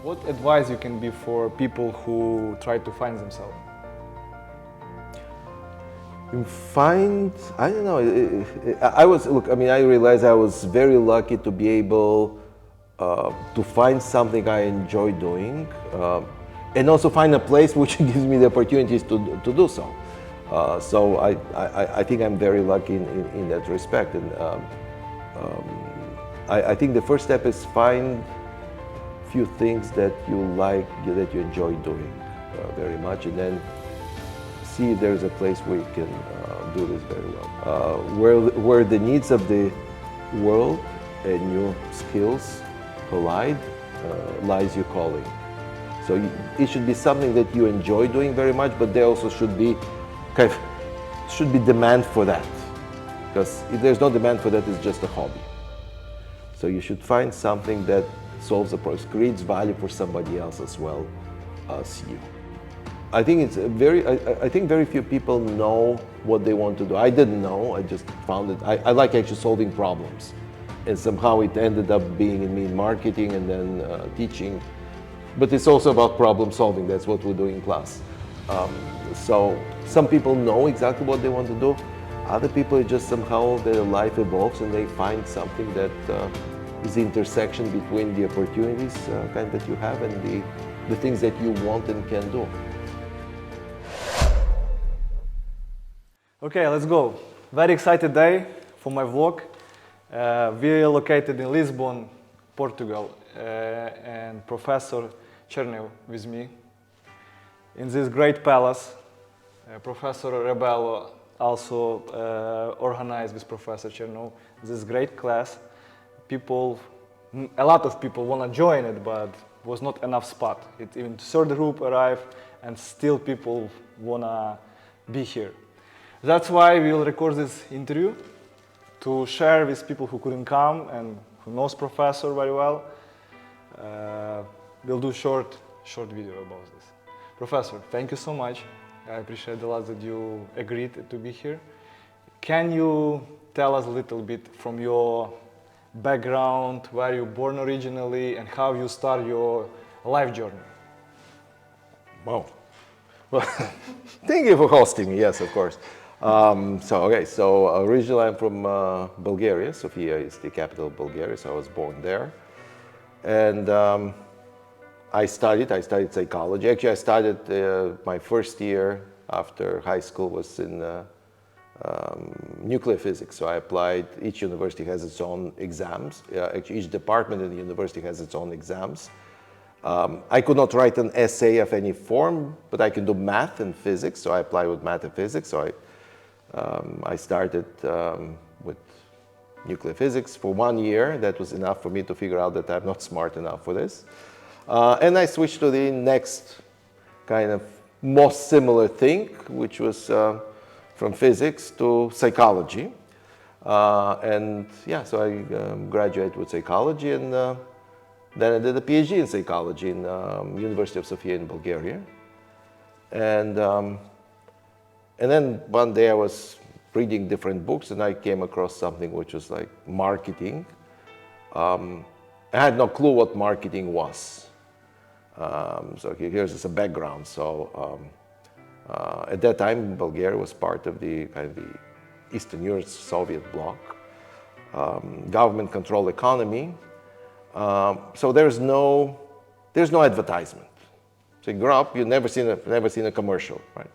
What advice you can be for people who try to find themselves? I don't know, I realized I was very lucky to be able to find something I enjoy doing and also find a place which gives me the opportunities to do so. So I think I'm very lucky in that respect. And I think the first step is find few things that you like, that you enjoy doing very much, and then see if there's a place where you can do this very well. Where the needs of the world and your skills collide, lies your calling. So it should be something that you enjoy doing very much, but there also should be demand for that. Because if there's no demand for that, it's just a hobby. So you should find something that solves a problem, creates value for somebody else as well as you. I think I think very few people know what they want to do. I didn't know, I just found it. I like actually solving problems. And somehow it ended up being in me in marketing and then teaching. But it's also about problem solving, that's what we're doing in class. So some people know exactly what they want to do. Other people, just somehow their life evolves and they find something that is the intersection between the opportunities that you have and the things that you want and can do. Okay, let's go. Very excited day for my vlog. We're located in Lisbon, Portugal, and Professor Chernev with me. In this great palace, Professor Rebello also organized with Professor Chernev this great class. A lot of people want to join it, but was not enough spot. Even third group arrived, and still people want to be here. That's why we'll record this interview to share with people who couldn't come and who knows Professor very well. We'll do short video about this. Professor, thank you so much. I appreciate a lot that you agreed to be here. Can you tell us a little bit from your background, where you born originally, and how you start your life journey? Wow. Well, thank you for hosting me. Yes, of course. So originally I'm from Bulgaria. Sofia is the capital of Bulgaria, so I was born there. And I studied psychology. Actually, I started my first year after high school was in nuclear physics. So I applied. Each university has its own exams. Actually, each department in the university has its own exams. I could not write an essay of any form, but I can do math and physics. So I applied with math and physics. So I started with nuclear physics for 1 year. That was enough for me to figure out that I'm not smart enough for this. And I switched to the next kind of most similar thing, which was from physics to psychology. So I graduated with psychology, and then I did a PhD in psychology in University of Sofia in Bulgaria. And then one day I was reading different books and I came across something which was like marketing. I had no clue what marketing was. So here's just a background. So at that time, Bulgaria was part of the Eastern Europe Soviet bloc, government-controlled economy. So there's no advertisement. So you grow up, you've never seen a commercial, right?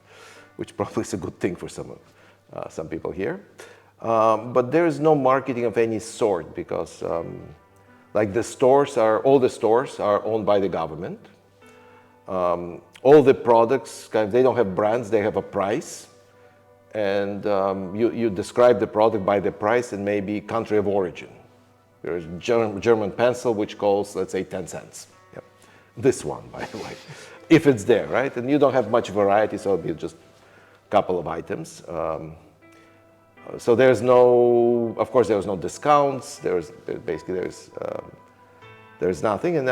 Which probably is a good thing for some people here. But there is no marketing of any sort because all the stores are owned by the government. All the products, they don't have brands, they have a price. And you describe the product by the price and maybe country of origin. There's German pencil which costs, let's say, 10 cents. Yep. This one, by the way, if it's there, right? And you don't have much variety, so it'll be just a couple of items. So there's no discounts. There's nothing. And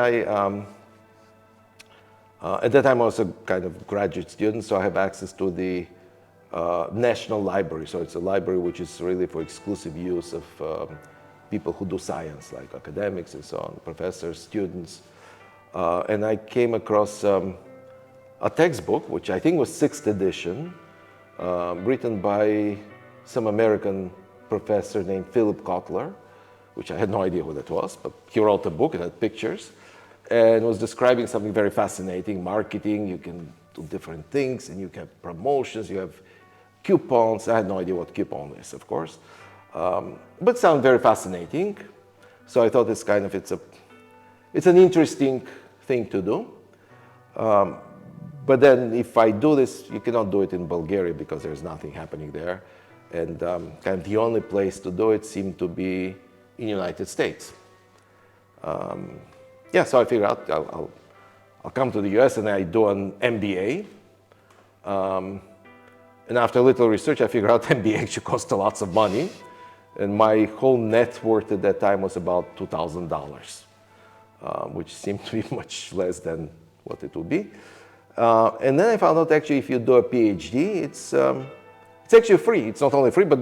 at that time I was a kind of graduate student, so I have access to the National Library. So it's a library which is really for exclusive use of people who do science, like academics and so on, professors, students. and I came across a textbook, which I think was 6th edition, written by some American professor named Philip Kotler, which I had no idea who that was, but he wrote a book and had pictures, and was describing something very fascinating, marketing. You can do different things, and you have promotions, you have coupons. I had no idea what coupon is, of course, but it sounded very fascinating. So I thought it's an interesting thing to do. But then if I do this, you cannot do it in Bulgaria because there's nothing happening there. And kind of the only place to do it seemed to be in the United States. Yeah, so I figured out I'll come to the US and I do an MBA. And after a little research, I figured out MBA actually costs lots of money. And my whole net worth at that time was about $2,000, which seemed to be much less than what it would be. And then I found out actually if you do a PhD, it's actually free. It's not only free, but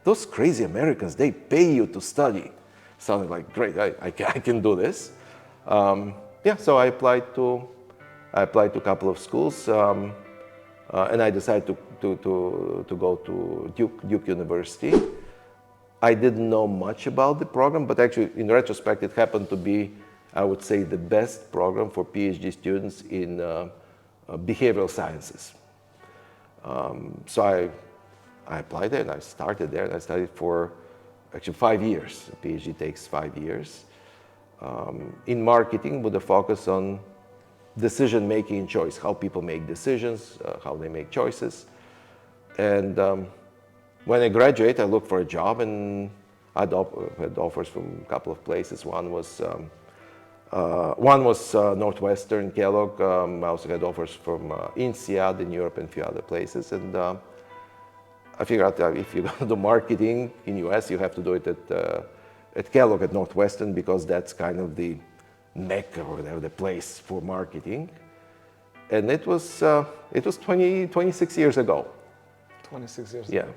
those crazy Americans, they pay you to study. Sounded like, great, I can do this. Yeah, so I applied to a couple of schools, and I decided to go to Duke University. I didn't know much about the program, but actually, in retrospect, it happened to be, I would say, the best program for PhD students in behavioral sciences. So I applied there and I started there and I studied for actually 5 years. A PhD takes 5 years. In marketing with a focus on decision making and choice, how people make decisions, how they make choices. And when I graduated, I looked for a job and I had offers from a couple of places. One was Northwestern, Kellogg. I also had offers from INSEAD in Europe and a few other places. And I figured out that if you go to marketing in US, you have to do it at Kellogg at Northwestern because that's kind of the mecca or whatever, the place for marketing. And it was 26 years ago. 26 years yeah. ago.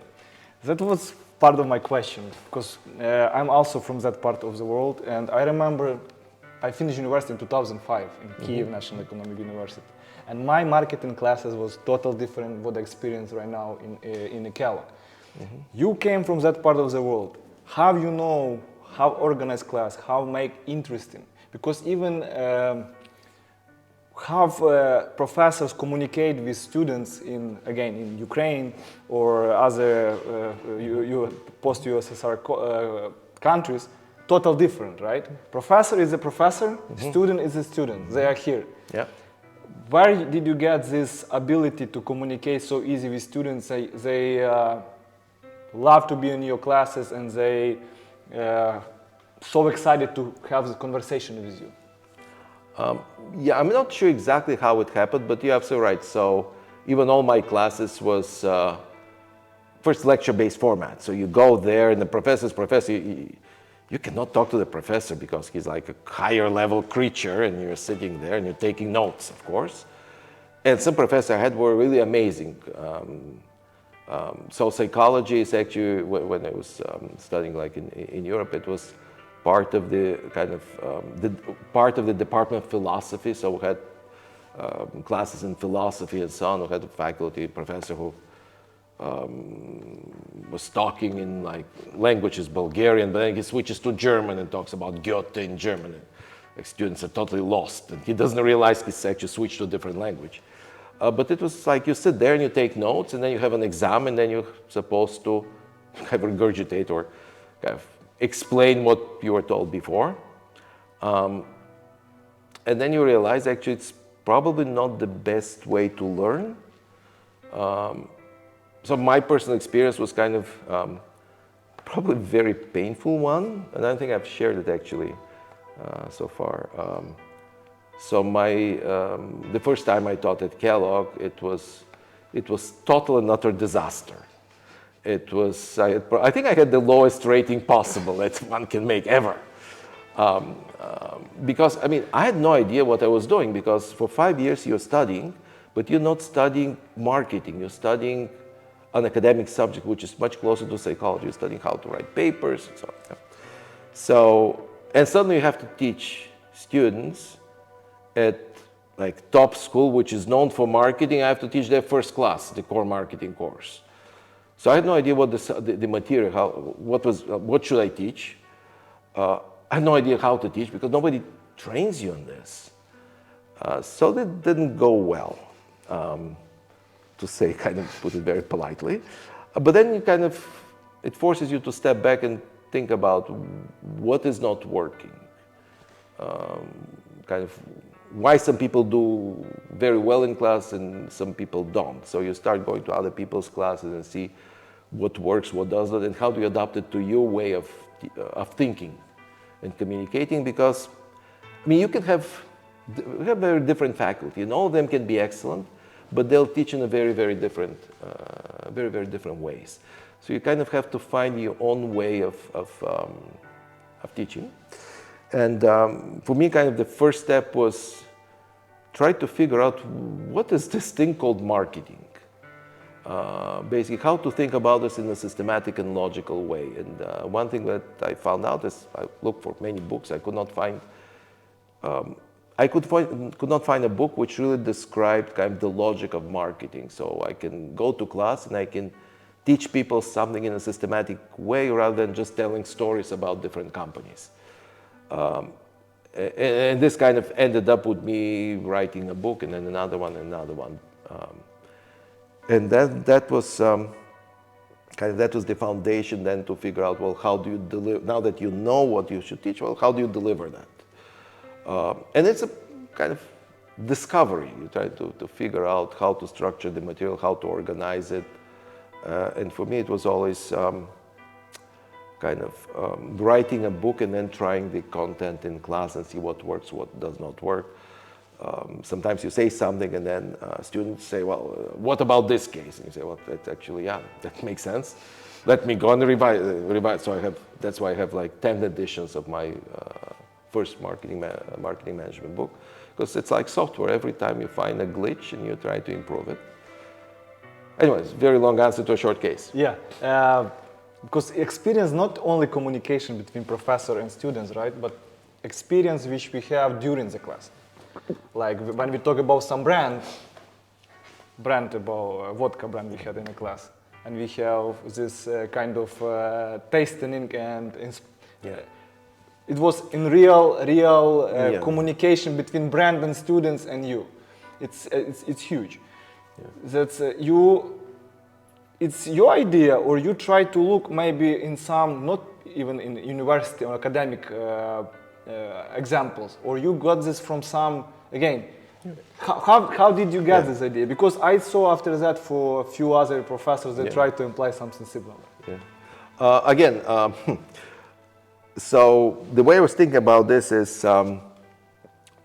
That was part of my question because I'm also from that part of the world, and I remember I finished university in 2005 in Kiev National Economic University, and my marketing classes was totally different what I experience right now in Kellogg. You came from that part of the world. How you know how organize class, how make interesting? Because even have professors communicate with students in Ukraine or other post-USSR countries, total different, right? Professor is a professor, student is a student. They are here. Yeah. Where did you get this ability to communicate so easy with students? They love to be in your classes and they so excited to have the conversation with you. Yeah, I'm not sure exactly how it happened, but you're absolutely right. So even all my classes was first lecture-based format. So you go there and the professor, you cannot talk to the professor because he's like a higher level creature and you're sitting there and you're taking notes, of course. And some professors I had were really amazing. So psychology is actually, when I was studying like in Europe, it was part of the kind of part of the Department of Philosophy. So we had classes in philosophy and so on. We had a faculty professor who was talking in like languages, Bulgarian, but then he switches to German and talks about Goethe in German. Like students are totally lost, and he doesn't realize he's actually switched to a different language. But it was like you sit there and you take notes, and then you have an exam, and then you're supposed to kind of regurgitate or kind of explain what you were told before. And then you realize actually it's probably not the best way to learn. So my personal experience was kind of probably a very painful one, and I don't think I've shared it actually so far. So the first time I taught at Kellogg, it was total and utter disaster. It was, I think I had the lowest rating possible that one can make ever. Because, I mean, I had no idea what I was doing because for 5 years you're studying, but you're not studying marketing. You're studying an academic subject which is much closer to psychology. You're studying how to write papers and so on. So, and suddenly you have to teach students at like top school, which is known for marketing, I have to teach their first class, the core marketing course. So I had no idea what the material, what should I teach. I had no idea how to teach because nobody trains you on this. So that didn't go well, to say, kind of put it very politely. But then it forces you to step back and think about what is not working. Kind of why some people do very well in class and some people don't. So you start going to other people's classes and see what works, what doesn't, and how do you adapt it to your way of thinking and communicating. Because, I mean, you can have very different faculty, and all of them can be excellent, but they'll teach in a very, very different ways. So you kind of have to find your own way of teaching. And for me, kind of the first step was try to figure out what is this thing called marketing. Basically, how to think about this in a systematic and logical way. And one thing that I found out is I looked for many books. I could not find a book which really described kind of the logic of marketing. So I can go to class and I can teach people something in a systematic way rather than just telling stories about different companies. And this kind of ended up with me writing a book and then another one and another one. And that was the foundation then to figure out, well, how do you deliver, now that you know what you should teach, well, how do you deliver that? And it's a kind of discovery. You try to figure out how to structure the material, how to organize it. And for me, it was always writing a book and then trying the content in class and see what works, what does not work. Sometimes you say something and then students say, well, what about this case? And you say, well, that's actually, yeah, that makes sense. Let me go and revise. So that's why I have like 10 editions of my first marketing management book, because it's like software. Every time you find a glitch and you try to improve it. Anyways, very long answer to a short case. Yeah, because experience not only communication between professor and students, right? But experience which we have during the class. Like when we talk about some brand about vodka brand we had in the class, and we have this kind of tasting and it was in real communication between brand and students and you. It's huge. Yeah. That's it's your idea, or you try to look maybe in some, not even in university or academic examples, or you got this from some, again, how did you get this idea? Because I saw after that for a few other professors that tried to imply something similar. Yeah. So the way I was thinking about this is,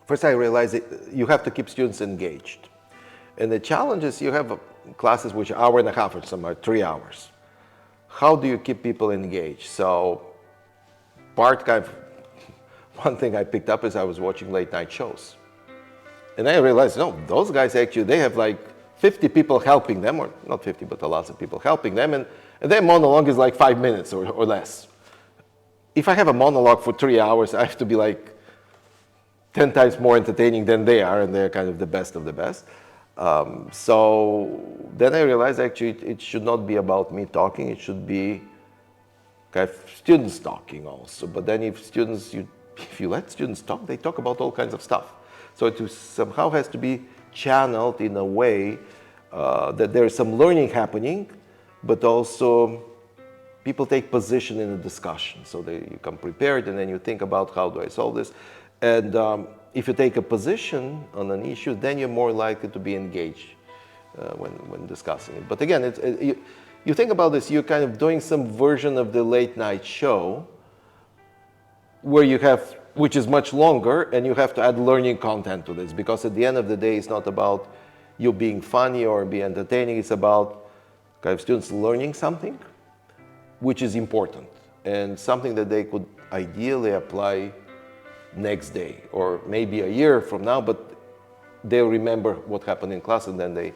first I realized that you have to keep students engaged. And the challenge is you have classes which are an hour and a half or some are 3 hours. How do you keep people engaged? So one thing I picked up is I was watching late night shows. And I realized, no, those guys actually, they have like 50 people helping them, or not 50, but a lot of people helping them, and their monologue is like 5 minutes or less. If I have a monologue for 3 hours, I have to be like 10 times more entertaining than they are, and they're kind of the best of the best. So then I realized actually it should not be about me talking, it should be kind of students talking also. But then if you let students talk, they talk about all kinds of stuff. So it somehow has to be channeled in a way that there is some learning happening, but also people take position in a discussion. So you come prepared and then you think about how do I solve this. And if you take a position on an issue, then you're more likely to be engaged when discussing it. But again, you think about this, you're kind of doing some version of the late night show which is much longer, and you have to add learning content to this, because at the end of the day, it's not about you being funny or being entertaining, it's about kind of students learning something, which is important, and something that they could ideally apply next day, or maybe a year from now, but they'll remember what happened in class, and then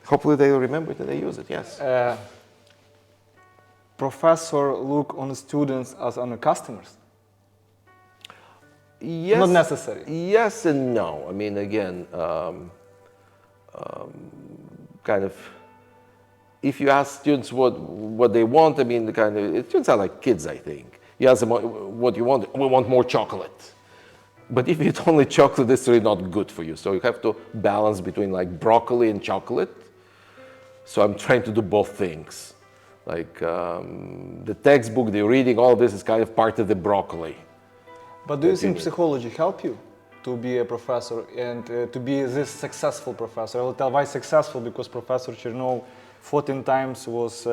hopefully they'll remember it and they use it, yes. Professor look on students as on customers? Yes, Not necessary. Yes and no. I mean, again, kind of, if you ask students what they want, I mean, students are like kids, I think. You ask them what you want, we want more chocolate. But if you eat only chocolate, it's really not good for you. So you have to balance between like broccoli and chocolate. So I'm trying to do both things. Like the textbook, the reading, all this is kind of part of the broccoli. But do you think psychology help you to be a professor and to be this successful professor? I will tell why successful, because Professor Chernev 14 times was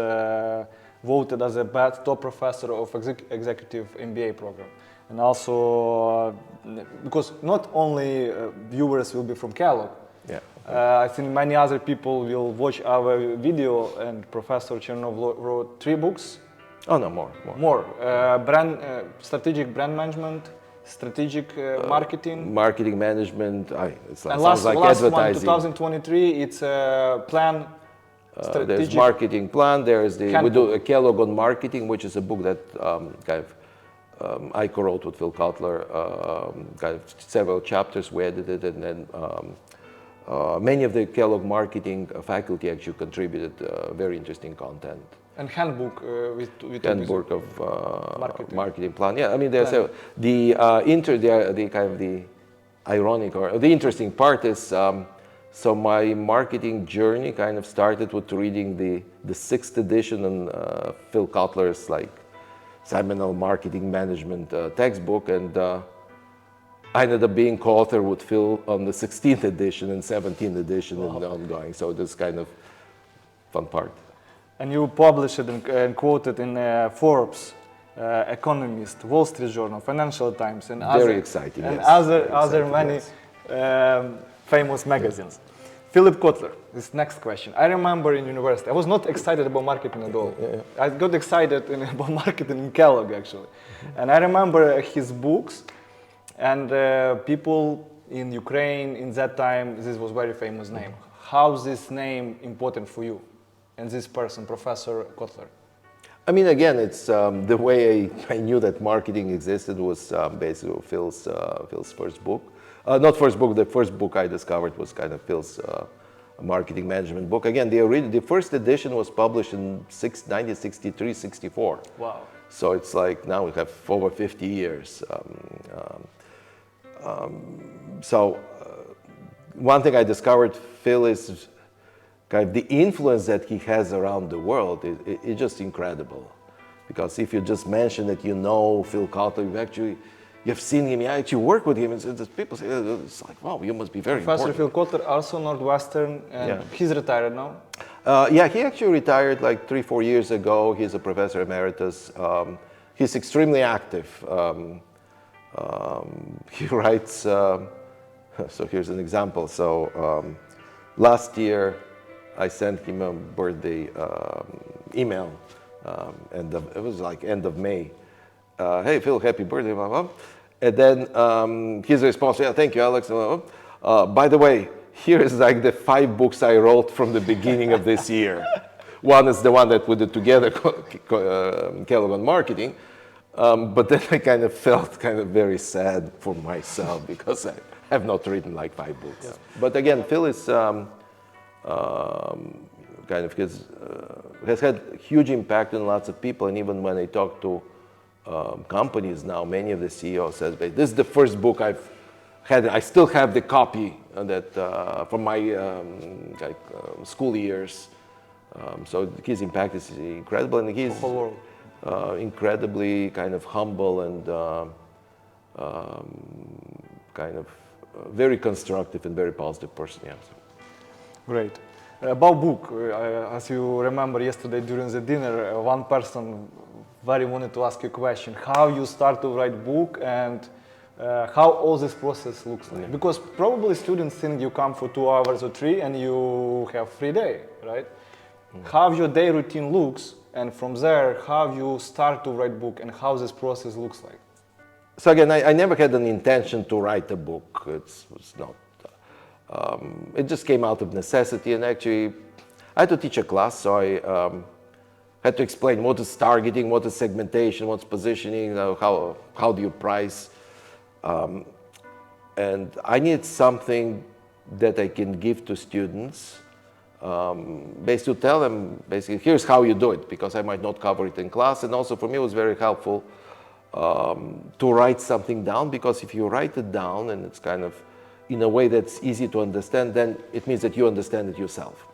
voted as a top professor of executive MBA program. And also, because not only viewers will be from Kellogg, yeah. I think many other people will watch our video, and Professor Chernev wrote 3 books. Oh no, more. Strategic brand management, strategic marketing. Marketing management, it's like, And sounds like last advertising. one, 2023, it's a plan. There's marketing plan, there's we Handbook. do a Kellogg on marketing, which is a book that I co-wrote with Phil Kotler, kind of several chapters we edited, and then many of the Kellogg marketing faculty actually contributed very interesting content. And handbook with Handbook of marketing plan. Yeah, I mean, there's the ironic or the interesting part is, so my marketing journey kind of started with reading the 6th edition and Phil Kotler's like seminal marketing management textbook, and I ended up being co-author with Phil on the 16th edition and 17th edition and ongoing. So this kind of fun part. And you published it and quoted in Forbes, Economist, Wall Street Journal, Financial Times, and very exciting, and yes. other many famous magazines. Philip Kotler, this next question. I remember in university, I was not excited about marketing at all. I got excited about marketing in Kellogg, actually. And I remember his books, and people in Ukraine in that time, this was very famous name. How's this name important for you and this person, Professor Kotler? I mean, again, it's the way I knew that marketing existed was basically Phil's first book. Not first book, the first book I discovered was kind of Phil's marketing management book. Again, the first edition was published in 1963, 64. Wow. So it's like now we have over 50 years. One thing I discovered, Phil, is kind of the influence that he has around the world is just incredible. Because if you just mention that you know Phil Kotler, you've seen him, you actually work with him, and people say, it's like, wow, you must be very Professor important. Phil Kotler, also Northwestern, and he's retired now? Yeah, he actually retired like 3-4 years ago. He's a professor emeritus. He's extremely active. He writes, so here's an example. So last year, I sent him a birthday email, and it was like end of May. Hey Phil, happy birthday, blah, blah. And then his response, yeah, thank you, Alex. By the way, here is like the 5 books I wrote from the beginning of this year. One is the one that we did together, Kellogg on marketing. But then I kind of felt kind of very sad for myself because I have not written like 5 books. Yeah. But again, Phil is kind of has had huge impact on lots of people, and even when I talk to companies now, many of the CEOs says, this is the first book I've had. I still have the copy that from my school years. So his impact is incredible, and he's incredibly kind of humble and kind of very constructive and very positive person. Yeah. Great. About book, as you remember yesterday during the dinner, one person very wanted to ask you a question: how you start to write book and how all this process looks like? Yeah. Because probably students think you come for 2 hours or 3 and you have free day, right? Mm-hmm. How your day routine looks, and from there, how you start to write book and how this process looks like? So again, I never had an intention to write a book. It was not. It just came out of necessity, and actually, I had to teach a class, so I had to explain what is targeting, what is segmentation, what's positioning, how do you price. And I need something that I can give to students, basically to tell them, basically, here's how you do it, because I might not cover it in class. And also for me, it was very helpful to write something down, because if you write it down and it's kind of in a way that's easy to understand, then it means that you understand it yourself.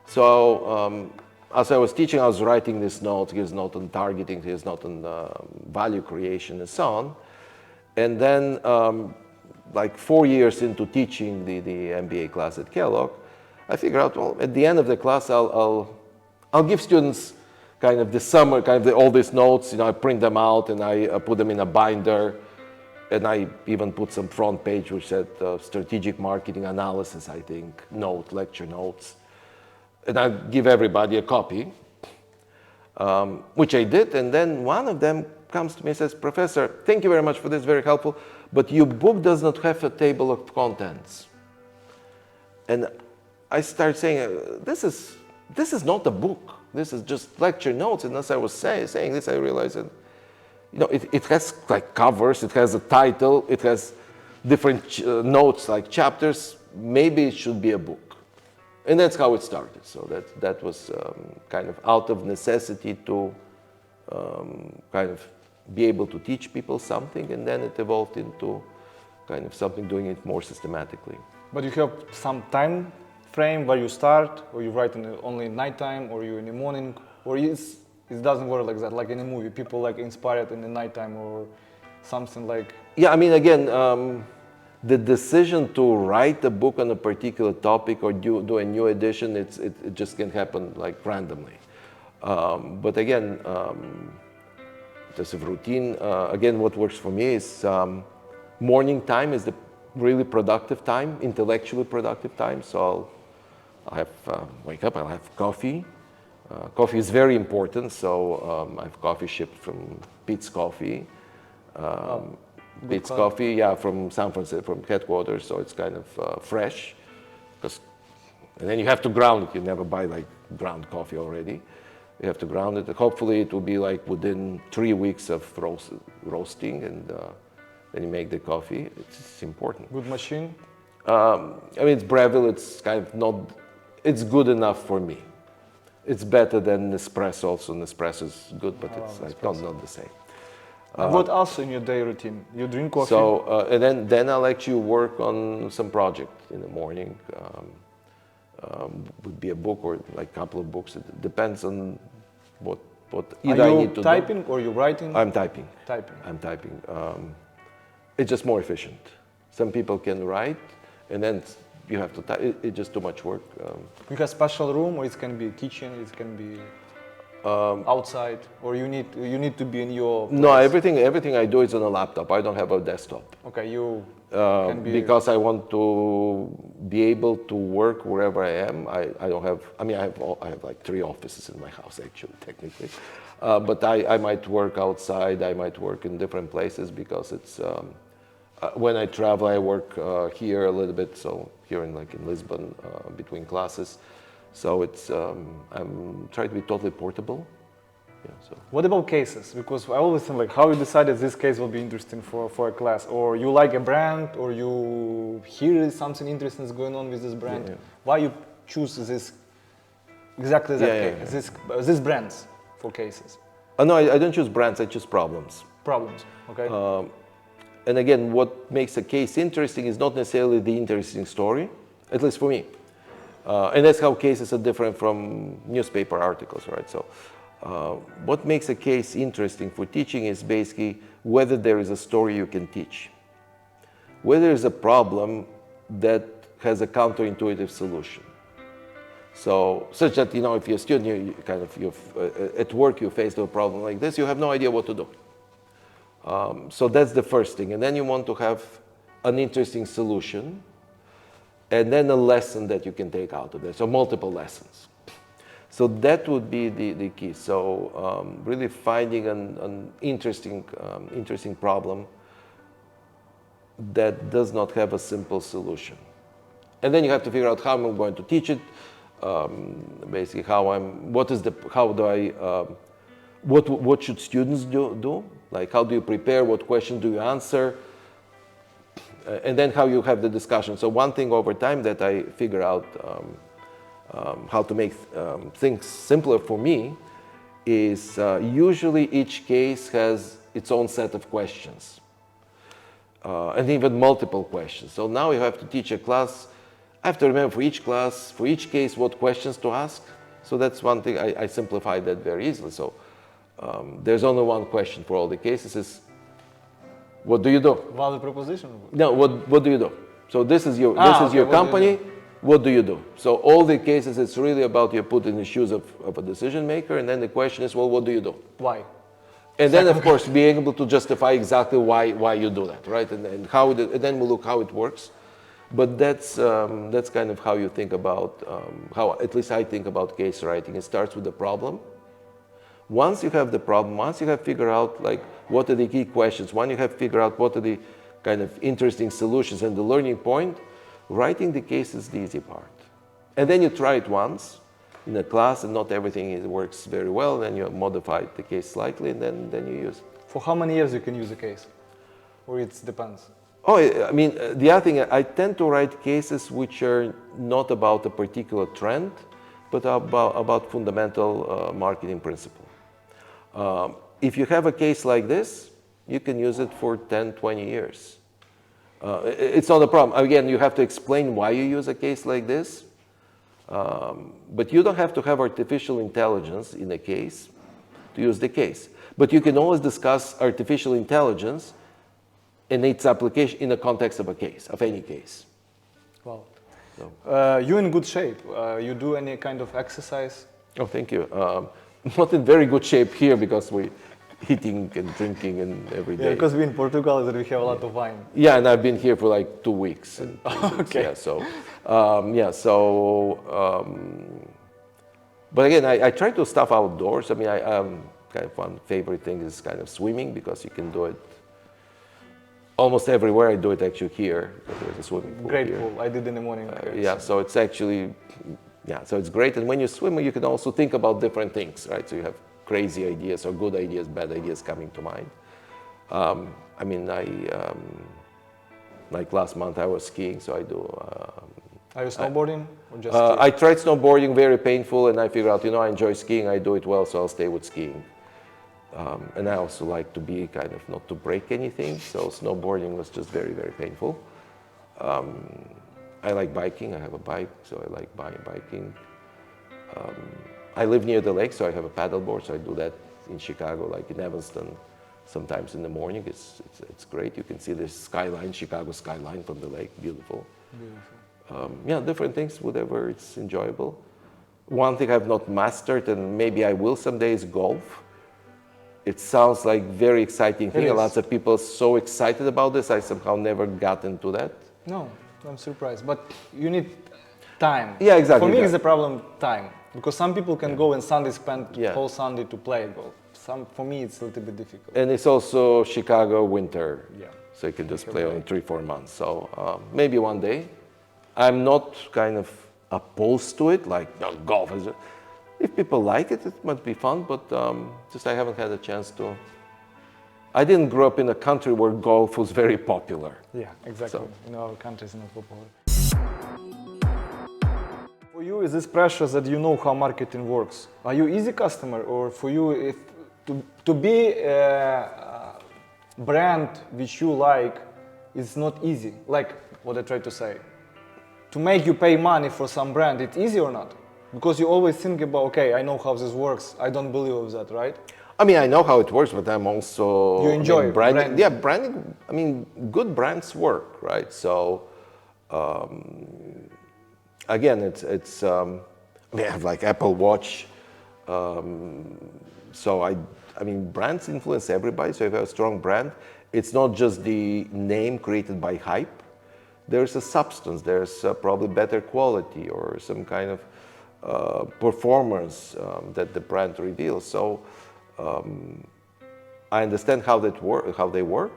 So as I was teaching, I was writing this note. Here's note on targeting, here's note on value creation, and so on. And then, like 4 years into teaching the MBA class at Kellogg, I figured out, well, at the end of the class, I'll give students kind of the summer, all these notes. I print them out and I put them in a binder. And I even put some front page which said strategic marketing analysis, I think, lecture notes. And I give everybody a copy, which I did. And then one of them comes to me and says, Professor, thank you very much for this, very helpful, but your book does not have a table of contents. And I started saying, this is not a book. This is just lecture notes. And as I was saying this, I realized that it has like covers, it has a title, it has different notes like chapters. Maybe it should be a book. And that's how it started. So that was kind of out of necessity to kind of be able to teach people something, and then it evolved into kind of something doing it more systematically. But you have some time frame where you start, or you write only at nighttime, or you in the morning, or it doesn't work like that, like in a movie, people like inspired in the nighttime or something like... Yeah, I mean, again, the decision to write a book on a particular topic or do a new edition, it just can happen like randomly. But again, just a routine, again, what works for me is morning time is the really productive time, intellectually productive time. So I'll have, wake up, I'll have coffee. Coffee is very important, so I have coffee shipped from Pete's Coffee. Pete's Coffee, yeah, from San Francisco, from headquarters, so it's kind of fresh. And then you have to ground it. You never buy like ground coffee already. You have to ground it. Hopefully it will be like within 3 weeks of roasting, and then you make the coffee. It's important. Good machine? I mean, it's Breville. It's kind of not, it's good enough for me. It's better than Nespresso also. Nespresso is good, but it's like not the same. And what else in your day routine? You drink coffee? So, and then I'll actually work on some project in the morning. Would be a book or like a couple of books. It depends on what either I need to do. Are you typing or you writing? I'm typing. Typing. I'm typing. It's just more efficient. Some people can write, and then you have to type. It's just too much work. You have a special room, or it can be a kitchen, it can be outside, or you need to be in your place? No, everything I do is on a laptop. I don't have a desktop. Okay, you can be... Because I want to be able to work wherever I am. I don't have, I mean, I have like 3 offices in my house actually, technically. But I might work outside, I might work in different places, because it's, when I travel, I work here a little bit, so here in Lisbon, between classes. So it's, I'm trying to be totally portable. Yeah, so. What about cases? Because I always think like how you decided this case will be interesting for a class, or you like a brand, or you hear something interesting is going on with this brand. Yeah, yeah. Why you choose this, exactly that case, these brands for cases? No, I don't choose brands, I choose problems. Problems, okay. And again, what makes a case interesting is not necessarily the interesting story, at least for me. And that's how cases are different from newspaper articles, right? So what makes a case interesting for teaching is basically whether there is a story you can teach, whether there is a problem that has a counterintuitive solution. So such that, you know, if you're a student, at work you face a problem like this, you have no idea what to do. So that's the first thing. And then you want to have an interesting solution, and then a lesson that you can take out of it. So multiple lessons. So that would be the key. So really finding an interesting problem that does not have a simple solution. And then you have to figure out how I'm going to teach it. Basically, what should students do? Like, how do you prepare? What questions do you answer? and then how you have the discussion. So one thing over time that I figure out how to make things simpler for me is usually each case has its own set of questions, and even multiple questions. So now you have to teach a class. I have to remember for each class, for each case, what questions to ask. So that's one thing, I simplified that very easily. So there's only one question for all the cases is, what do you do? Value proposition? No, what do you do? So this is your Okay, company, what do you do? So all the cases, it's really about you put in the shoes of a decision maker, and then the question is, well, what do you do? Why? And then, of course, being able to justify exactly why you do that, right? And how and then we'll look how it works. But that's kind of how you think about, how at least I think about case writing. It starts with the problem. Once you have the problem, once you have figured out like what are the key questions, once you have figured out what are the kind of interesting solutions and the learning point, writing the case is the easy part. And then you try it once in a class and not everything works very well, then you modify the case slightly and then you use it. For how many years you can use a case? Or it depends? Oh, I mean, the other thing, I tend to write cases which are not about a particular trend, but about fundamental marketing principle. If you have a case like this, you can use it for 10, 20 years. It's not a problem. Again, you have to explain why you use a case like this, but you don't have to have artificial intelligence in a case to use the case. But you can always discuss artificial intelligence and its application in the context of a case, of any case. Wow. So. You're in good shape. You do any kind of exercise? Oh, thank you. Not in very good shape here because we're eating and drinking and every day. Yeah, because we're in Portugal, we have a lot of wine. Yeah, and I've been here for like 2 weeks. And Okay. Yeah, but again, I try to stuff outdoors. I mean, kind of one favorite thing is kind of swimming because you can do it almost everywhere. I do it actually here. There's a swimming pool Great here. pool. I did in the morning. Yeah, so it's actually, yeah, so it's great. And when you swim, you can also think about different things, right? So you have crazy ideas or good ideas, bad ideas coming to mind. I mean, like last month I was skiing, so I do. Are you snowboarding or just I tried snowboarding, very painful, and I figured out, I enjoy skiing, I do it well, so I'll stay with skiing. And I also like to be kind of not to break anything, so snowboarding was just very, very painful. I like biking, I have a bike, so I like biking. I live near the lake, so I have a paddleboard, so I do that in Chicago, like in Evanston, sometimes in the morning. It's great, you can see the skyline, Chicago skyline from the lake, beautiful. Yeah, different things, whatever, it's enjoyable. One thing I've not mastered, and maybe I will someday, is golf. It sounds like very exciting thing. Lots of people are so excited about this. I somehow never got into that. No, I'm surprised. But you need time. Yeah, exactly. For me, it's the problem, time. Because some people can go and Sunday spend whole Sunday to play golf. For me, it's a little bit difficult. And it's also Chicago winter. Yeah. So you can just play only 3-4 months. So maybe one day. I'm not kind of opposed to it, like golf is. If people like it, it might be fun, but just I haven't had a chance to. I didn't grow up in a country where golf was very popular. Yeah, exactly. So. In our country, it's not popular. For you, is this pressure that you know how marketing works? Are you easy customer, or for you, to be a brand which you like is not easy? Like what I tried to say. To make you pay money for some brand, it's easy or not? Because you always think about, okay, I know how this works. I don't believe of that, right? I mean, I know how it works, but I'm also. You enjoy branding. Yeah, branding. I mean, good brands work, right? So, again, it's. I mean, I have like Apple Watch. So I mean, brands influence everybody. So if you have a strong brand, it's not just the name created by hype. There's a substance. There's probably better quality or some kind of performance that the brand reveals. So I understand how they work.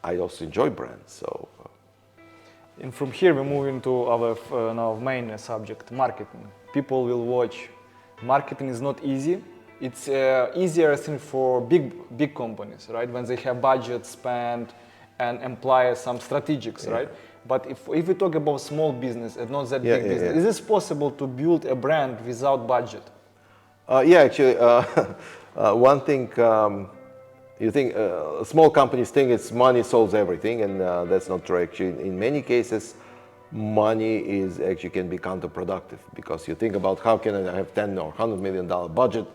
I also enjoy brands. So. And from here we move into our now main subject, marketing. People will watch. Marketing is not easy. It's easier, I think, for big companies, right? When they have budget spent and imply some strategics, right? But if we talk about small business and not that big business, is it possible to build a brand without budget? Yeah, actually, one thing you think small companies think it's money solves everything, and that's not true. Actually, in many cases, money is actually can be counterproductive, because you think about how can I have $10 or $100 million budget,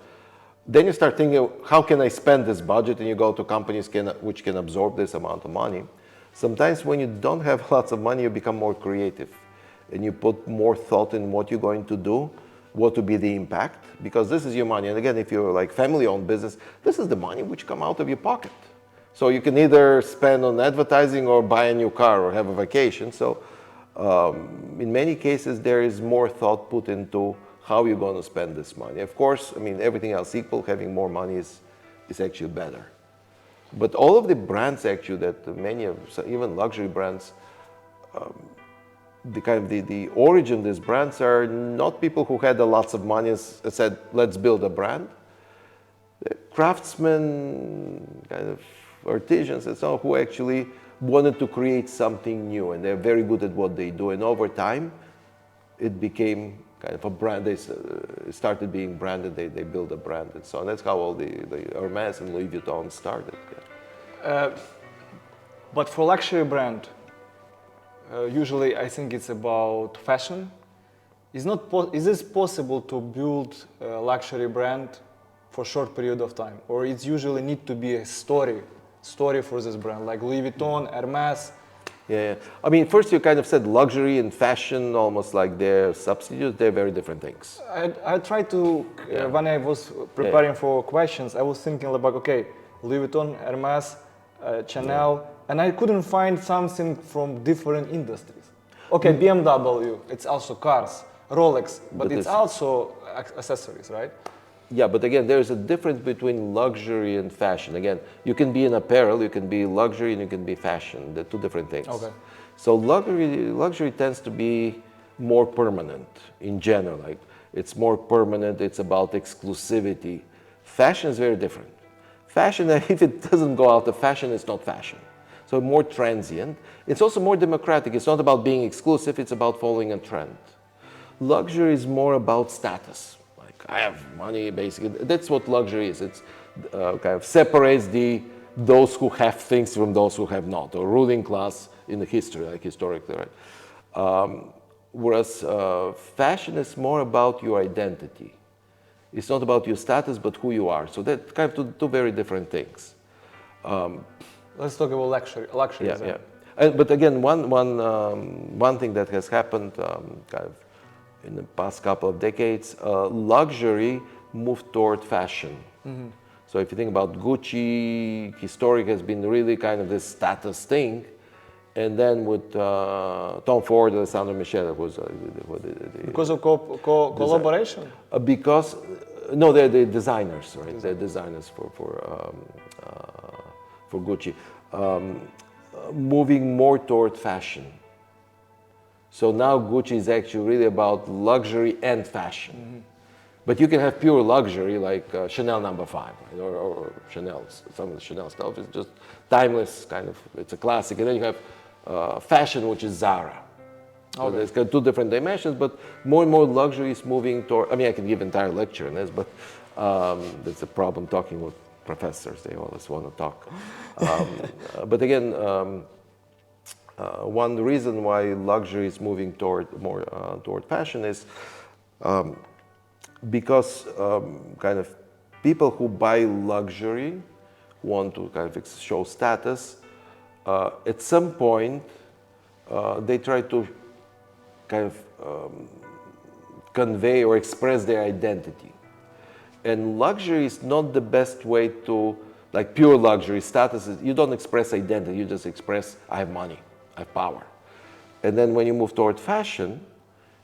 then you start thinking how can I spend this budget, and you go to companies which can absorb this amount of money. Sometimes when you don't have lots of money, you become more creative, and you put more thought in what you're going to do, what to be the impact, because this is your money. And again, if you're like family-owned business, this is the money which come out of your pocket. So you can either spend on advertising or buy a new car or have a vacation. So in many cases, there is more thought put into how you're going to spend this money. Of course, I mean, everything else equal, having more money is actually better. But all of the brands actually that many of, even luxury brands, the origin of these brands are not people who had lots of money and said, let's build a brand. The craftsmen, kind of artisans and so on, who actually wanted to create something new, and they're very good at what they do. And over time, it became kind of a brand. They started being branded, they built a brand and so on. That's how all the Hermes and Louis Vuitton started. Yeah. But for luxury brand, usually I think it's about fashion. Is this possible to build a luxury brand for a short period of time? Or it's usually need to be a story for this brand, like Louis Vuitton, Hermes? Yeah. I mean, first you kind of said luxury and fashion almost like they're substitutes. They're very different things. I tried to, when I was preparing for questions, I was thinking about, okay, Louis Vuitton, Hermes, Chanel, and I couldn't find something from different industries. Okay, BMW, it's also cars, Rolex, but it's also accessories, right? Yeah, but again, there's a difference between luxury and fashion. Again, you can be in apparel, you can be luxury, and you can be fashion. They're two different things. Okay. So luxury tends to be more permanent in general. Like it's more permanent. It's about exclusivity. Fashion is very different. Fashion, if it doesn't go out of fashion, it's not fashion. So more transient. It's also more democratic. It's not about being exclusive. It's about following a trend. Luxury is more about status. I have money, basically. That's what luxury is. It's kind of separates those who have things from those who have not, or ruling class in the history, like historically, right? Whereas fashion is more about your identity. It's not about your status, but who you are. So that's kind of two very different things. Let's talk about luxury. Yeah. But again, one thing that has happened, kind of, in the past couple of decades, luxury moved toward fashion. Mm-hmm. So if you think about Gucci, historic has been really kind of this status thing. And then with Tom Ford, Alessandro Michele, who's because of collaboration? Because, no, they're the designers, right? They're designers for Gucci. Moving more toward fashion. So now Gucci is actually really about luxury and fashion. Mm-hmm. But you can have pure luxury like Chanel No. 5, right? or Chanel. Some of the Chanel stuff is just timeless, kind of, it's a classic. And then you have fashion, which is Zara. So okay. There's kind of two different dimensions, but more and more luxury is moving toward, I mean, I can give an entire lecture on this, but that's a problem talking with professors. They always want to talk. But again, one reason why luxury is moving toward fashion is because kind of people who buy luxury want to kind of show status. At some point, they try to kind of convey or express their identity. And luxury is not the best way to, like pure luxury status, you don't express identity, you just express, I have money. Have power. And then when you move toward fashion,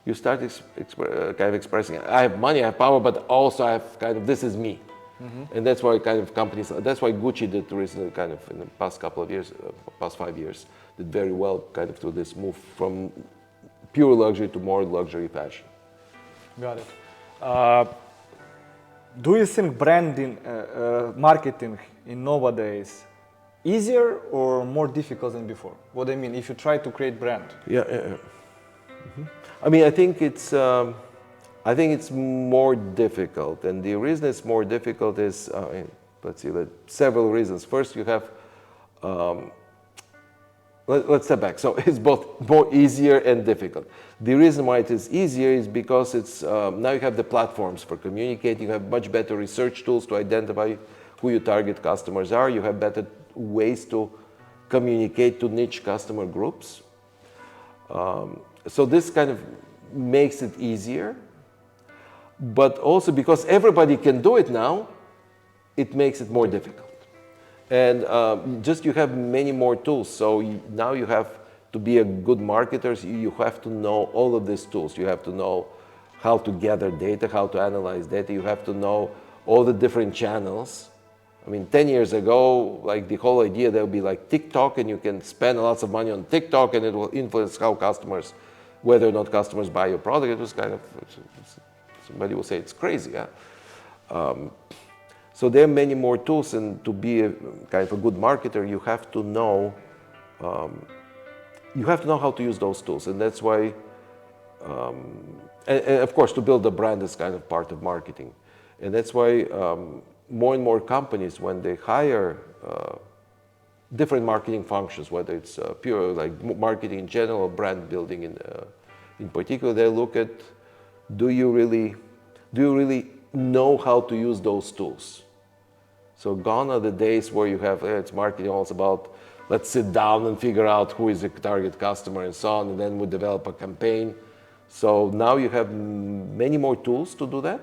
you start kind of expressing, I have money, I have power, but also I have kind of, this is me. Mm-hmm. And that's why kind of companies, that's why Gucci did recently, kind of in the past couple of years, past 5 years, did very well kind of to this move from pure luxury to more luxury fashion. Got it. Do you think branding, marketing in nowadays easier or more difficult than before? What I mean, if you try to create brand. Yeah. I mean, I think it's more difficult, and the reason it's more difficult is, let's see, several reasons. First, you have, let's step back. So it's both more easier and difficult. The reason why it is easier is because it's now you have the platforms for communicating. You have much better research tools to identify who your target customers are. You have better ways to communicate to niche customer groups. So this kind of makes it easier. But also because everybody can do it now, it makes it more difficult. And just you have many more tools. So now you have to be a good marketer. You have to know all of these tools. You have to know how to gather data, how to analyze data. You have to know all the different channels. I mean, 10 years ago, like the whole idea there would be like TikTok, and you can spend lots of money on TikTok, and it will influence how customers, whether or not customers buy your product. It was kind of, somebody will say it's crazy. Yeah? So there are many more tools, and to be a kind of a good marketer, you have to know how to use those tools, and that's why. And of course, to build a brand is kind of part of marketing, and that's why more and more companies, when they hire different marketing functions, whether it's pure like marketing in general or brand building in particular, they look at, do you really know how to use those tools? So gone are the days where you have, it's marketing all about, let's sit down and figure out who is the target customer and so on, and then we develop a campaign. So now you have many more tools to do that.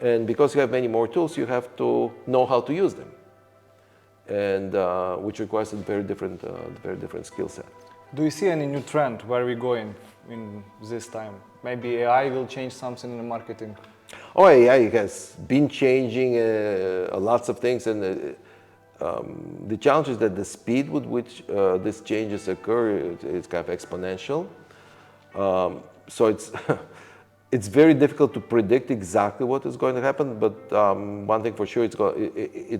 And because you have many more tools, you have to know how to use them, and which requires a very different skill set. Do you see any new trend where we're going in this time? Maybe AI will change something in the marketing? Oh, AI has been changing lots of things, and the challenge is that the speed with which these changes occur is kind of exponential. So it's it's very difficult to predict exactly what is going to happen, but one thing for sure, it's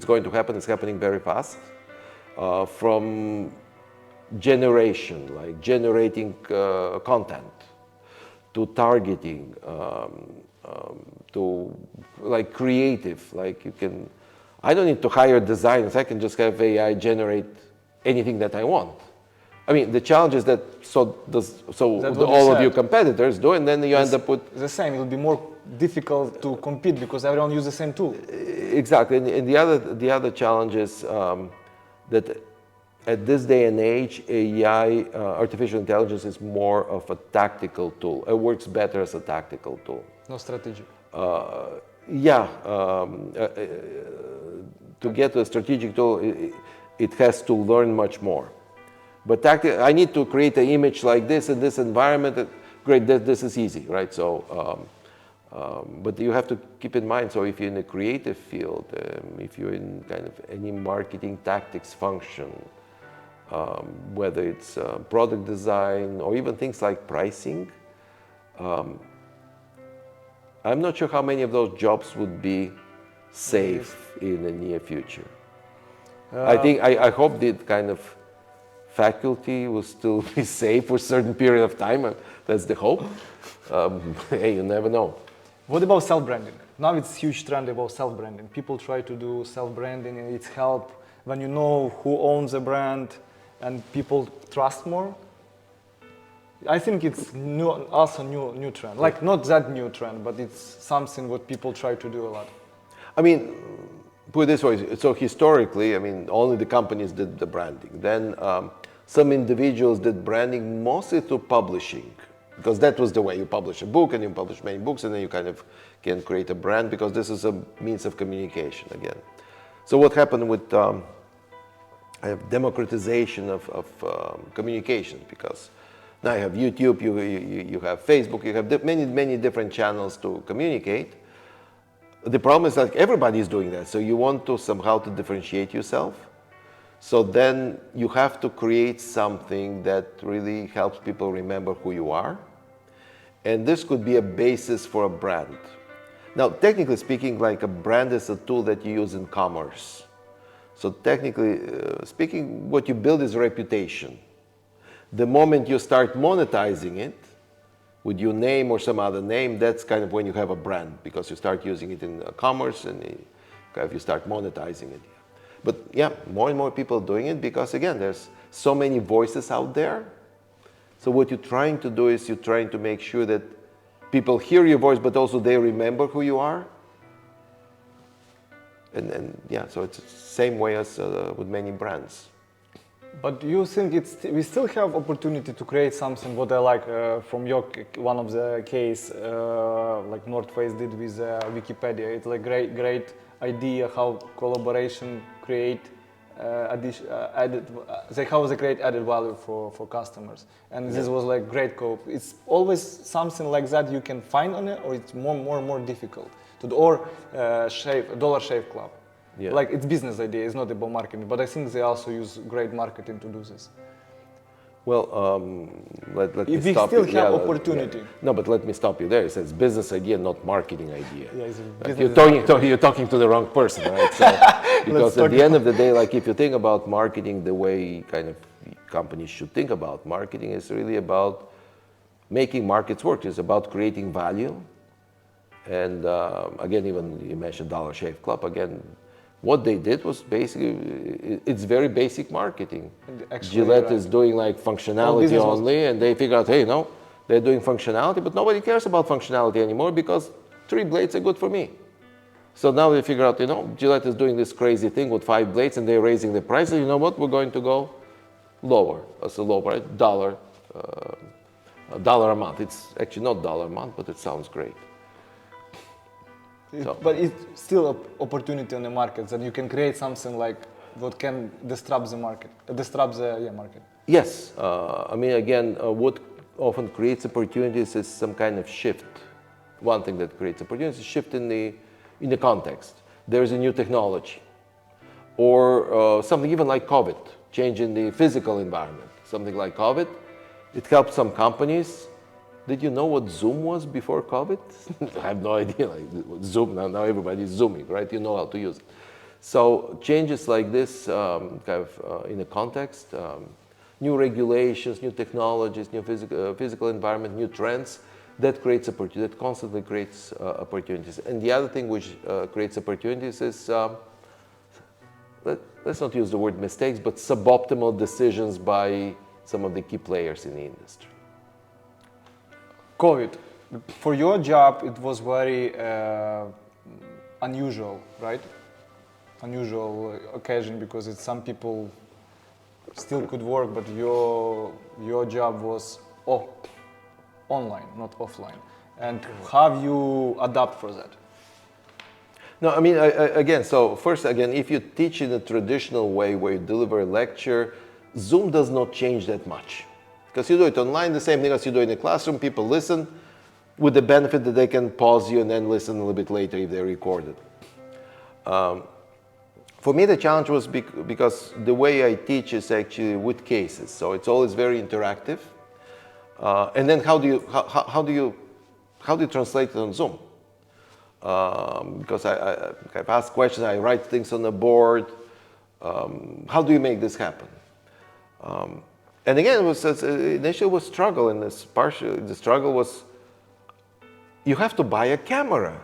going to happen. It's happening very fast. From generation, like generating content, to targeting, to like creative, like you can, I don't need to hire designers. I can just have AI generate anything that I want. I mean, the challenge is that all of your competitors do, and then you end up with the same. It will be more difficult to compete because everyone uses the same tool. Exactly, and the other challenge is that at this day and age, AI, artificial intelligence, is more of a tactical tool. It works better as a tactical tool. No strategy. To get to a strategic tool, it has to learn much more. But I need to create an image like this in this environment. Great, this is easy, right? So, but you have to keep in mind, so if you're in a creative field, if you're in kind of any marketing tactics function, whether it's product design or even things like pricing, I'm not sure how many of those jobs would be safe in the near future. I hope that kind of faculty will still be safe for a certain period of time. That's the hope. Hey, you never know. What about self-branding? Now it's a huge trend about self-branding. People try to do self-branding, and it's help when you know who owns a brand and people trust more. I think it's also new trend. Like not that new trend, but it's something what people try to do a lot. I mean, put it this way. So historically, I mean, only the companies did the branding. Then some individuals did branding mostly through publishing, because that was the way you publish a book, and you publish many books, and then you kind of can create a brand, because this is a means of communication again. So what happened with democratization of communication, because now you have YouTube, you have Facebook, you have many different channels to communicate. The problem is that everybody is doing that, so you want to somehow to differentiate yourself. So then you have to create something that really helps people remember who you are. And this could be a basis for a brand. Now, technically speaking, like a brand is a tool that you use in commerce. So technically speaking, what you build is reputation. The moment you start monetizing it with your name or some other name, that's kind of when you have a brand, because you start using it in commerce and you start monetizing it. But yeah, more and more people are doing it because, again, there's so many voices out there. So what you're trying to do is you're trying to make sure that people hear your voice, but also they remember who you are. And yeah, so it's the same way as with many brands. But do you think we still have opportunity to create something what I like from your one of the case like North Face did with Wikipedia? It's like great idea how collaboration create how is a great added value for customers, and this was like great co-op. It's always something like that you can find on it, or it's more difficult to do, or Dollar Shave Club. Yeah. Like it's business idea, it's not about marketing, but I think they also use great marketing to do this. Well, let me if we stop still you. have opportunity. No, but let me stop you there. It says business idea, not marketing idea. Yeah, it's Like you're talking to the wrong person, right? So, because at the end of the day, like if you think about marketing, the way kind of companies should think about marketing is really about making markets work. It's about creating value. And again, even you mentioned Dollar Shave Club. Again, what they did was basically, it's very basic marketing. Actually, Gillette is doing like functionality only, and they figure out, hey, no, they're doing functionality, but nobody cares about functionality anymore because 3 blades are good for me. So now they figure out, Gillette is doing this crazy thing with 5 blades, and they're raising the prices. You know what? We're going to go lower. That's a low price, a dollar a month. It's actually not dollar a month, but it sounds great. But it's still an opportunity on the market that you can create something like what can disrupt the market, market. Yes, I mean again, what often creates opportunities is some kind of shift. One thing that creates opportunities is shift in the context. There's a new technology, or something even like COVID, change in the physical environment. Something like COVID, it helped some companies. Did you know what Zoom was before COVID? I have no idea. Like Zoom, now everybody's Zooming, right? You know how to use it. So changes like this, in a context, new regulations, new technologies, new physical environment, new trends, that creates opportunity. That constantly creates opportunities. And the other thing which creates opportunities is, let's not use the word mistakes, but suboptimal decisions by some of the key players in the industry. COVID, for your job, it was very unusual, right? Unusual occasion because some people still could work, but your job was online, not offline. And how you adapt for that? No, I mean, again, so first, again, if you teach in a traditional way where you deliver a lecture, Zoom does not change that much. Because you do it online, the same thing as you do in the classroom, people listen with the benefit that they can pause you and then listen a little bit later if they record it. For me, the challenge was because the way I teach is actually with cases, so it's always very interactive. And then how do you translate it on Zoom? Because I've asked questions, I write things on the board. How do you make this happen? And again, initially was struggle, and the struggle was you have to buy a camera.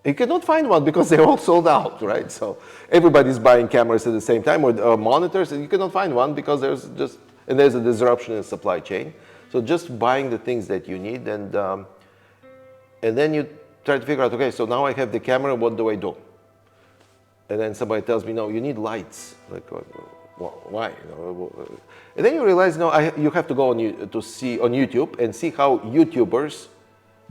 You cannot find one because they're all sold out, right? So everybody's buying cameras at the same time, or monitors, and you cannot find one because there's a disruption in the supply chain. So just buying the things that you need, and then you try to figure out, okay, so now I have the camera, what do I do? And then somebody tells me, no, you need lights. Like, why? And then you realize, no, you have to go on YouTube and see how YouTubers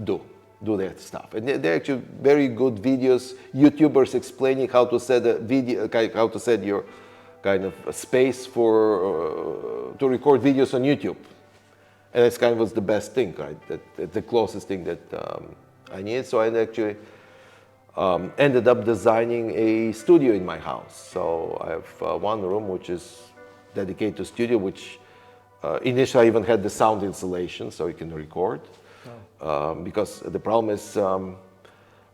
do their stuff. And they're actually very good videos, YouTubers explaining how to set a video, how to set your kind of a space for to record videos on YouTube. And that's kind of was the best thing, right? That's the closest thing that I needed. So I actually ended up designing a studio in my house. So I have one room which is dedicated to studio, which initially I even had the sound installation so you can record. Because the problem is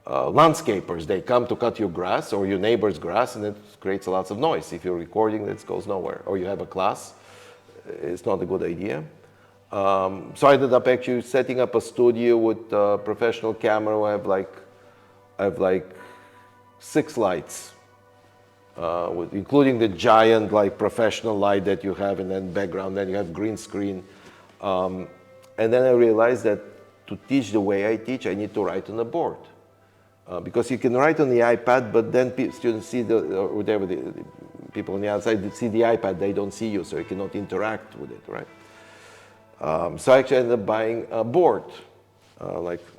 landscapers, they come to cut your grass or your neighbor's grass, and it creates lots of noise. If you're recording, it goes nowhere. Or you have a class, it's not a good idea. So I ended up actually setting up a studio with a professional camera. I have like 6 lights, including the giant professional light that you have, and then background. Then you have green screen. And then I realized that to teach the way I teach, I need to write on a board. Because you can write on the iPad, but then students see or whatever, the people on the outside see the iPad, they don't see you, so you cannot interact with it, right? So I actually ended up buying a board,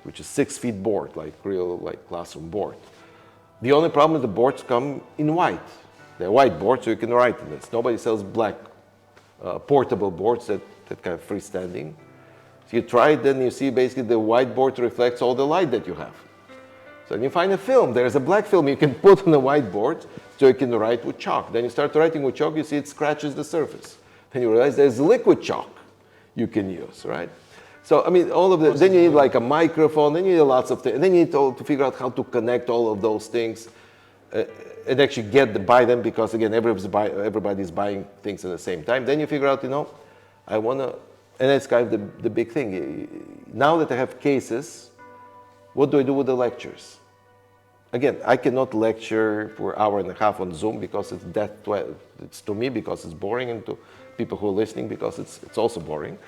which is 6 feet board, real classroom board. The only problem is the boards come in white. They're white boards, so you can write on it. Nobody sells black portable boards that kind of freestanding. So you try it, then you see basically the whiteboard reflects all the light that you have. So then you find a film. There's a black film you can put on the whiteboard so you can write with chalk. Then you start writing with chalk, you see it scratches the surface. Then you realize there's liquid chalk you can use, right? So, I mean, all of that. Then you need a microphone, then you need lots of things. And then you need to figure out how to connect all of those things and actually buy them, because, again, everybody's buying things at the same time. Then you figure out, I want to, and that's kind of the big thing. Now that I have cases, what do I do with the lectures? Again, I cannot lecture for an hour and a half on Zoom because it's to me because it's boring, and to people who are listening because it's also boring.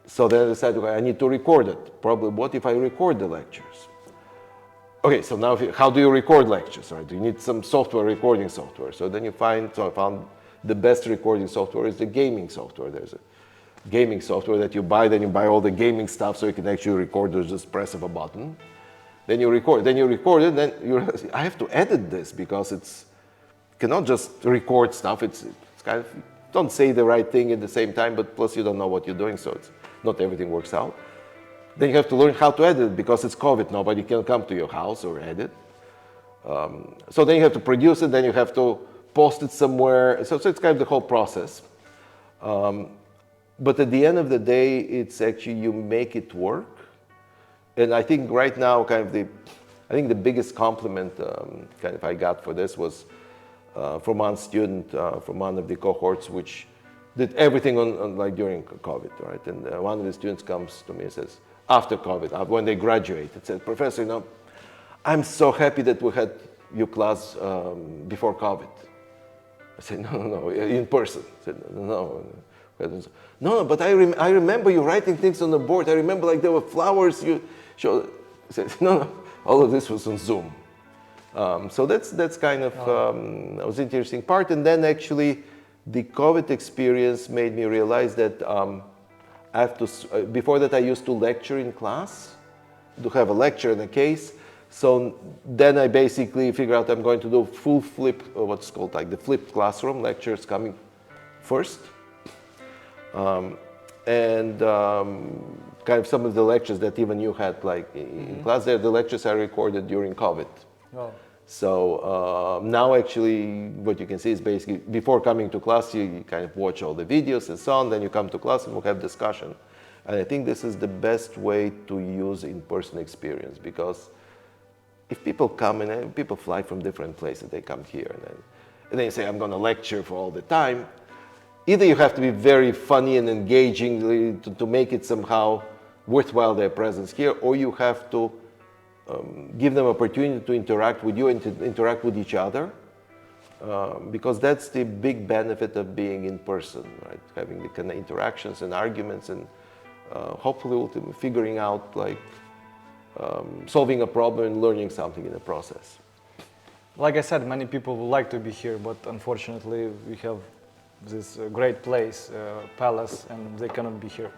So then I decided, I need to record it. Probably, what if I record the lectures? Okay, so now how do you record lectures? Right? You need some software, recording software. So then I found the best recording software is the gaming software. There's a gaming software that you buy, then you buy all the gaming stuff so you can actually record with just press of a button. Then you record it, then I have to edit this because cannot just record stuff. It's kind of, don't say the right thing at the same time, but plus you don't know what you're doing, so not everything works out. Then you have to learn how to edit because it's COVID. Nobody can come to your house or edit. So then you have to produce it, then you have to post it somewhere. So it's kind of the whole process. But at the end of the day, it's actually you make it work. And I think right now, the biggest compliment I got for this was from one student from one of the cohorts, which did everything on during COVID, right? And one of the students comes to me and says, after COVID, when they graduated, said, Professor, I'm so happy that we had your class before COVID. I said, no, in person. I said, no, but I remember you writing things on the board. I remember there were flowers you showed. I said, no, all of this was on Zoom. So that's kind of was an interesting part. And then actually the COVID experience made me realize that I have to, before that I used to lecture in class, to have a lecture and a case. So then I basically figured out I'm going to do full flip, what's called the flipped classroom, lectures coming first. And kind of some of the lectures that even you had in class there, the lectures I recorded during COVID. Oh. So now actually what you can see is basically before coming to class, you kind of watch all the videos and so on, then you come to class and we'll have discussion. And I think this is the best way to use in-person experience, because if people come and people fly from different places, they come here and then you say, I'm going to lecture for all the time. Either you have to be very funny and engaging to make it somehow worthwhile their presence here, or you have to give them opportunity to interact with you and to interact with each other, because that's the big benefit of being in person, right? Having the kind of interactions and arguments, and hopefully ultimately figuring out solving a problem and learning something in the process. Like I said, many people would like to be here, but unfortunately we have this great place, palace, and they cannot be here.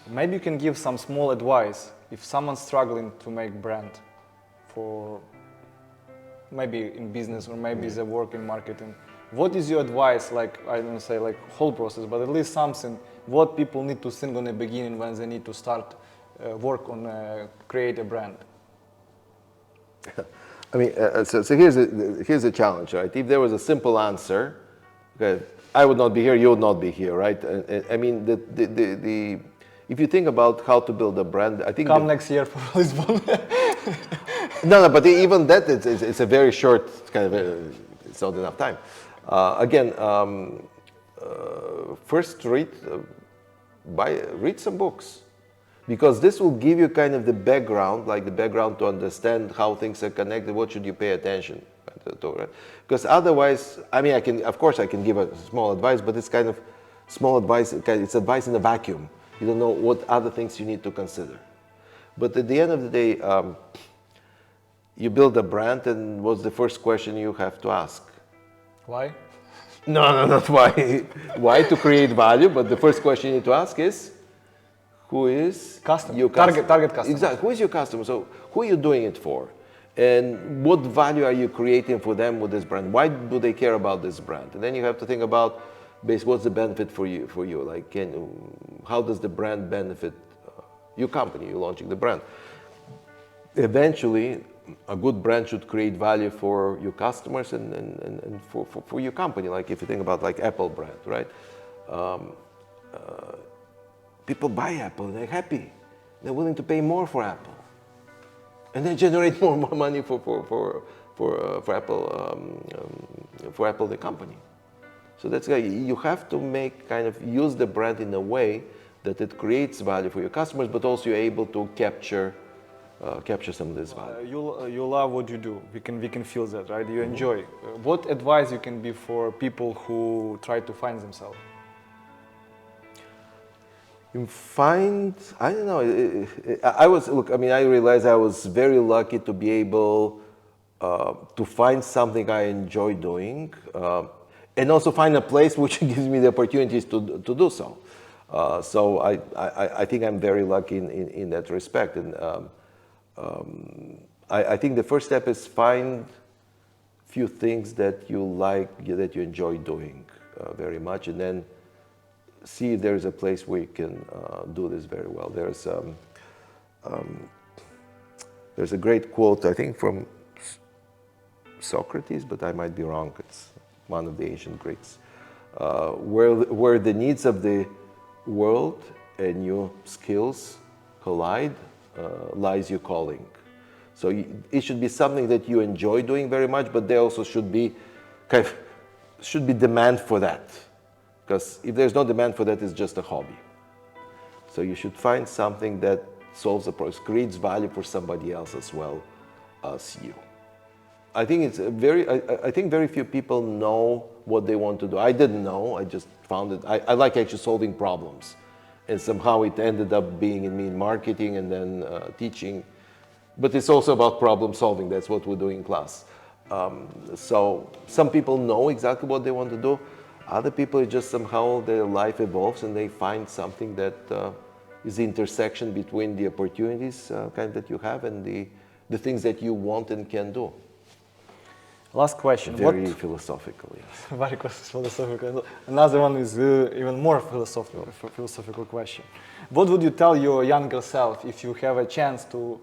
Maybe you can give some small advice if someone's struggling to make brand, for maybe in business or maybe they work in marketing. What is your advice, I don't say whole process, but at least something, what people need to think on the beginning when they need to start work on create a brand? I mean, so here's the challenge, right? If there was a simple answer, okay, I would not be here, you would not be here, right? I mean, if you think about how to build a brand, I think come next year for Lisbon. No, but even that, it's a very short kind of, it's not enough time. Again, first read some books, because this will give you kind of the background, like the background to understand how things are connected, what should you pay attention to, right? Because otherwise, I mean, of course I can give a small advice, but it's kind of small advice, it's advice in a vacuum. You don't know what other things you need to consider. But at the end of the day, you build a brand, and what's the first question you have to ask? Why? No, not why. Why to create value, but the first question you need to ask is, who is customer? Your customer? Target customer. Exactly. Who is your customer? So who are you doing it for? And what value are you creating for them with this brand? Why do they care about this brand? And then you have to think about, what's the benefit for you? Like, how does the brand benefit your company? You're launching the brand. Eventually, a good brand should create value for your customers and for your company. Like if you think about like Apple brand, right? People buy Apple and they're happy. They're willing to pay more for Apple, and they generate more money for Apple the company. So that's why you have to use the brand in a way that it creates value for your customers, but also you're able to capture some of this value. You love what you do. We can feel that, right? You enjoy. What advice you can be for people who try to find themselves? I don't know. I realized I was very lucky to be able to find something I enjoy doing, and also find a place which gives me the opportunities to do so. So I think I'm very lucky in that respect. And I think the first step is find few things that you like, that you enjoy doing very much, and then see if there's a place where you can do this very well. There's a great quote, I think from Socrates, but I might be wrong. It's one of the ancient Greeks. Where the needs of the world and your skills collide, lies your calling. So it should be something that you enjoy doing very much, but there also should be demand for that. Because if there's no demand for that, it's just a hobby. So you should find something that solves a problem, creates value for somebody else as well as you. I think very few people know what they want to do. I didn't know. I just found it. I like actually solving problems, and somehow it ended up being in marketing and then teaching. But it's also about problem solving. That's what we're doing in class. So some people know exactly what they want to do. Other people, just somehow their life evolves and they find something that is the intersection between the opportunities that you have and the things that you want and can do. Last question. Very philosophical, yes. Very philosophical. Another one is even more philosophical question. What would you tell your younger self if you have a chance to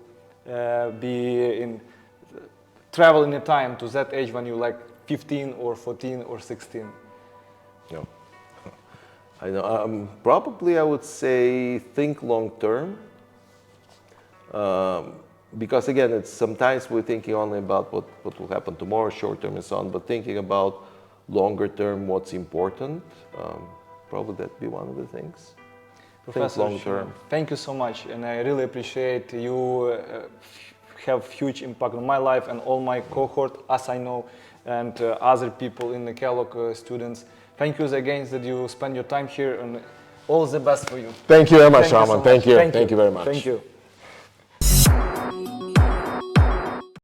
travel in a time to that age when you're like 15 or 14 or 16? No. I know. Probably I would say think long term. Because again, it's sometimes we're thinking only about what will happen tomorrow, short term and so on, but thinking about longer term, what's important, probably that'd be one of the things. Professor, think long term. Thank you so much, and I really appreciate you have huge impact on my life and all my cohort, as I know, and other people in the Kellogg students. Thank you again that you spend your time here, and all the best for you. Thank you very much, Thank you Roman. so much. Thank you very much. Thank you.